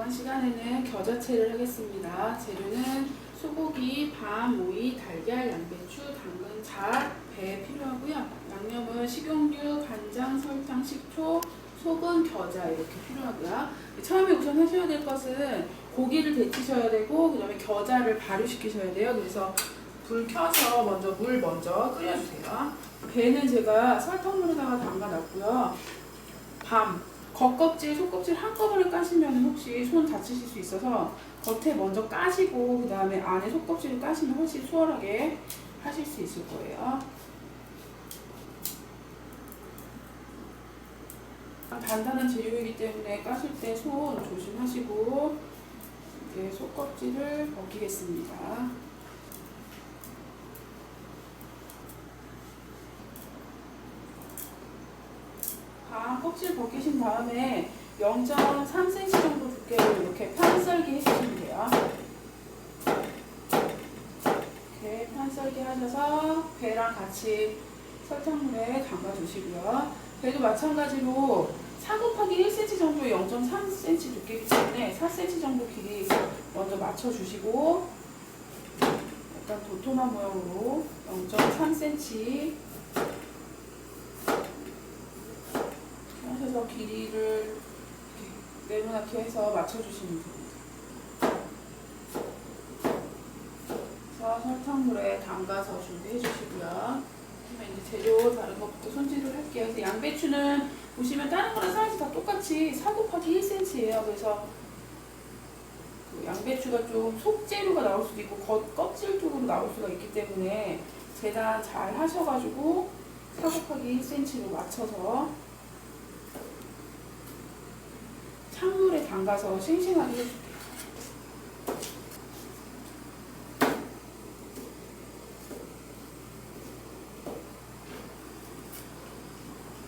이번 시간에는 겨자채를 하겠습니다. 재료는 소고기, 밤, 오이, 달걀, 양배추, 당근, 잣, 배 필요하고요. 양념은 식용유, 간장, 설탕, 식초, 소금, 겨자 이렇게 필요하고요. 처음에 우선 하셔야 될 것은 고기를 데치셔야 되고 그 다음에 겨자를 발효시키셔야 돼요. 그래서 불 켜서 물 먼저 끓여주세요. 배는 제가 설탕물에다가 담가놨고요. 밤, 겉껍질, 속껍질 한꺼번에 까시면 혹시 손 다치실 수 있어서 겉에 먼저 까시고 그 다음에 안에 속껍질을 까시면 훨씬 수월하게 하실 수 있을 거예요. 단단한 재료이기 때문에 까실 때 손 조심하시고 이제 속껍질을 벗기겠습니다. 껍질 벗기신 다음에 0.3cm 정도 두께로 이렇게 편썰기 해주시면 돼요. 이렇게 편썰기 하셔서 배랑 같이 설탕물에 담가주시고요. 배도 마찬가지로 4 곱하기 1cm 정도 0.3cm 두께이기 때문에 4cm 정도 길이 먼저 맞춰주시고 약간 도톰한 모양으로 0.3cm 하셔서 길이를 네모나게 해서 맞춰주시면 됩니다. 그래서 설탕물에 담가서 준비해 주시고요. 그러면 이제 재료 다른 것부터 손질을 할게요. 그래서 양배추는 보시면 다른 거랑 사이즈 다 똑같이 4 곱하기 1cm예요. 그래서 그 양배추가 좀 속재료가 나올 수도 있고 껍질 쪽으로 나올 수가 있기 때문에 재단 잘 하셔가지고 4 곱하기 1cm로 맞춰서 찬물에 담가서 싱싱하게 해줄게요.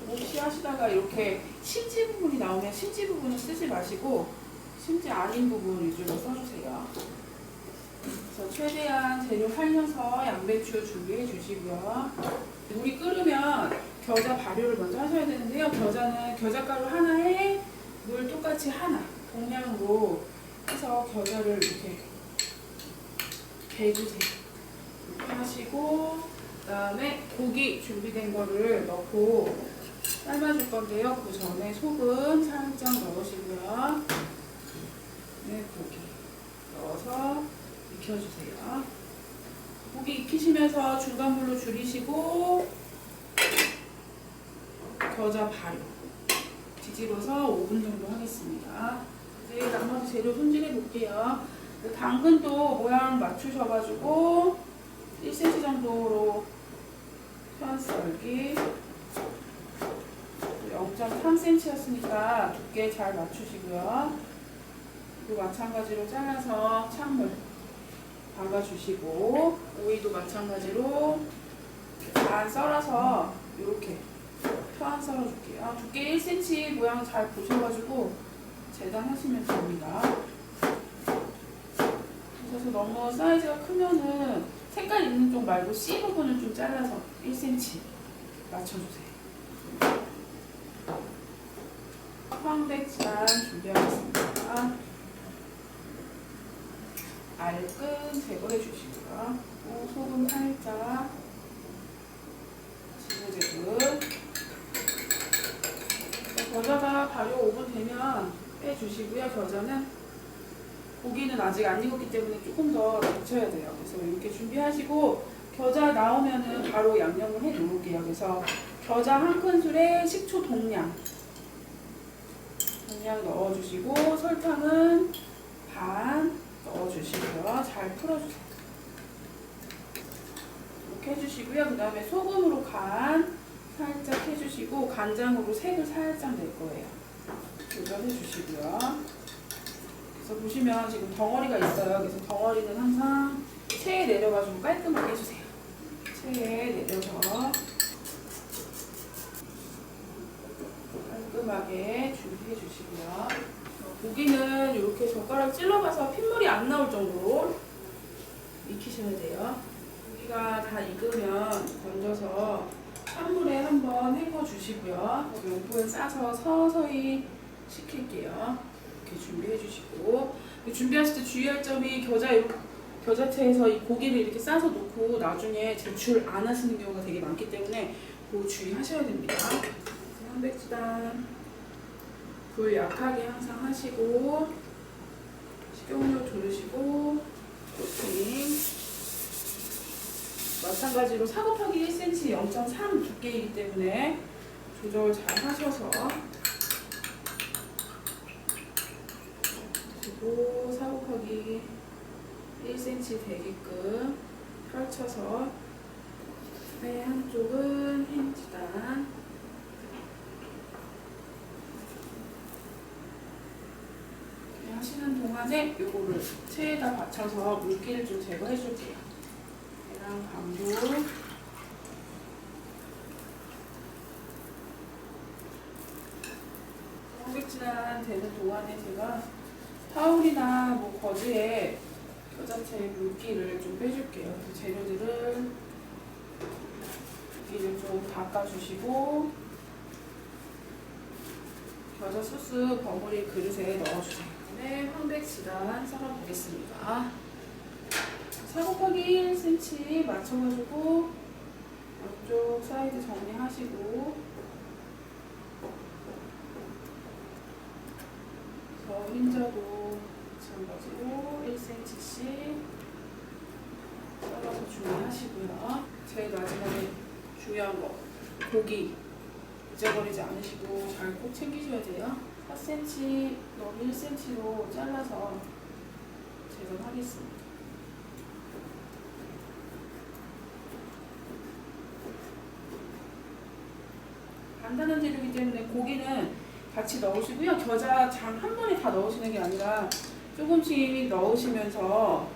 혹시 하시다가 이렇게 심지 부분이 나오면 심지 부분은 쓰지 마시고 심지 아닌 부분 위주로 써주세요. 그래서 최대한 재료 살려서 양배추 준비해 주시고요. 물이 끓으면 겨자 발효를 먼저 하셔야 되는데요. 겨자는 겨자가루 하나에 물 똑같이 하나 동량으로 해서 겨자를 이렇게 개주세요. 이렇게 하시고 그 다음에 고기 준비된 거를 넣고 삶아줄 건데요. 그 전에 소금 살짝 넣으시고요. 네, 고기 넣어서 익혀주세요. 고기 익히시면서 중간불로 줄이시고 겨자 발효 뒤집어서 5분 정도 하겠습니다. 이제 나머지 재료 손질해 볼게요. 당근도 모양 맞추셔가지고 1cm 정도로 편썰기 0.3cm였으니까 두께 잘 맞추시고요. 그리고 마찬가지로 잘라서 찬물 담가주시고 오이도 마찬가지로 반 썰어서 이렇게 편 썰어줄게요. 두께 1cm 모양 잘 보셔가지고 재단하시면 됩니다. 그래서 너무 사이즈가 크면은 색깔 있는 쪽 말고 C 부분을 좀 잘라서 1cm 맞춰주세요. 황백잔 준비하겠습니다. 알끈 제거해 주시고요. 소금 살짝, 지그재그. 겨자가 발효 5분 되면 빼주시고요. 겨자는 고기는 아직 안 익었기 때문에 조금 더 데쳐야 돼요. 그래서 이렇게 준비하시고 겨자 나오면은 바로 양념을 해 놓을게요. 그래서 겨자 1큰술에 식초 동량 넣어주시고 설탕은 반 넣어주시고요. 잘 풀어주세요. 이렇게 해주시고요. 그 다음에 소금으로 간 살짝 해주시고 간장으로 색을 살짝 낼 거예요. 조절해 주시고요. 그래서 보시면 지금 덩어리가 있어요. 그래서 덩어리는 항상 체에 내려가지고 깔끔하게 해주세요. 체에 내려서 깔끔하게 준비해 주시고요. 고기는 이렇게 젓가락 찔러봐서 핏물이 안 나올 정도로 익히셔야 돼요. 고기가 다 익으면 건져서 찬물에 한번 헹궈 주시고요. 용포에 싸서 서서히 식힐게요. 이렇게 준비해 주시고, 준비하실 때 주의할 점이 겨자채에서 이 고기를 이렇게 싸서 놓고 나중에 제출 안 하시는 경우가 되게 많기 때문에 그거 주의하셔야 됩니다. 황백지단 불 약하게 항상 하시고 식용유 두르시고 코팅 마찬가지로 4 곱하기 1cm 0.3 두께이기 때문에 조절 잘 하셔서 그리고 4 곱하기 1cm 되게끔 펼쳐서 한쪽은 햄지단 하시는 동안에 요거를 체에다 받쳐서 물기를 좀 제거해 줄게요. 계란 반죽 황백지단 되는 동안에 제가 타올이나 뭐 거즈에 겨자채 물기를 좀 빼줄게요. 재료들을 물기를 좀 닦아주시고 겨자 소스 버무릴 그릇에 넣어주세요. 네, 황백지단 썰어보겠습니다. 4 곱하기 1cm 맞춰가지고 양쪽 사이드 정리하시고 흰자도 마찬가지로 1cm씩 썰어서 준비하시고요. 제일 마지막에 중요한 거 고기 잊어버리지 않으시고 잘 꼭 챙기셔야 돼요. 4cm 너무 1cm로 잘라서 제거하겠습니다. 간단한 재료이기 때문에 고기는 같이 넣으시고요. 겨자장 한 번에 다 넣으시는 게 아니라 조금씩 넣으시면서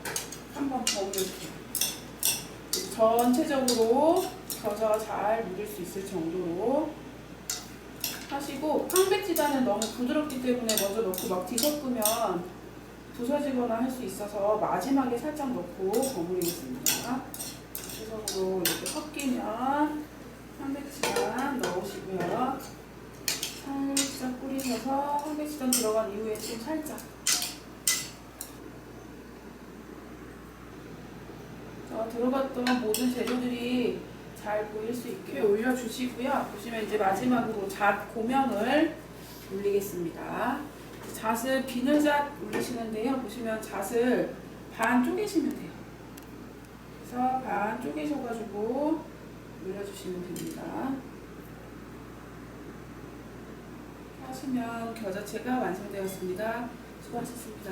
한번 버무려주세요. 전체적으로 겨자가 잘 묻을 수 있을 정도로 하시고, 황백지단은 너무 부드럽기 때문에 먼저 넣고 막 뒤섞으면 부서지거나 할 수 있어서 마지막에 살짝 넣고 버무리겠습니다. 전체적으로 이렇게 섞이면 황백지단 넣으시고요. 살짝 뿌리셔서 황백지단 들어간 이후에 좀 살짝 들어갔던 모든 재료들이 잘 보일 수 있게 올려주시고요. 보시면 이제 마지막으로 잣 고명을 올리겠습니다. 잣을 비늘잣 올리시는데요. 보시면 잣을 반 쪼개시면 돼요. 그래서 반 쪼개셔가지고 올려주시면 됩니다. 하시면 겨자채가 완성되었습니다. 수고하셨습니다.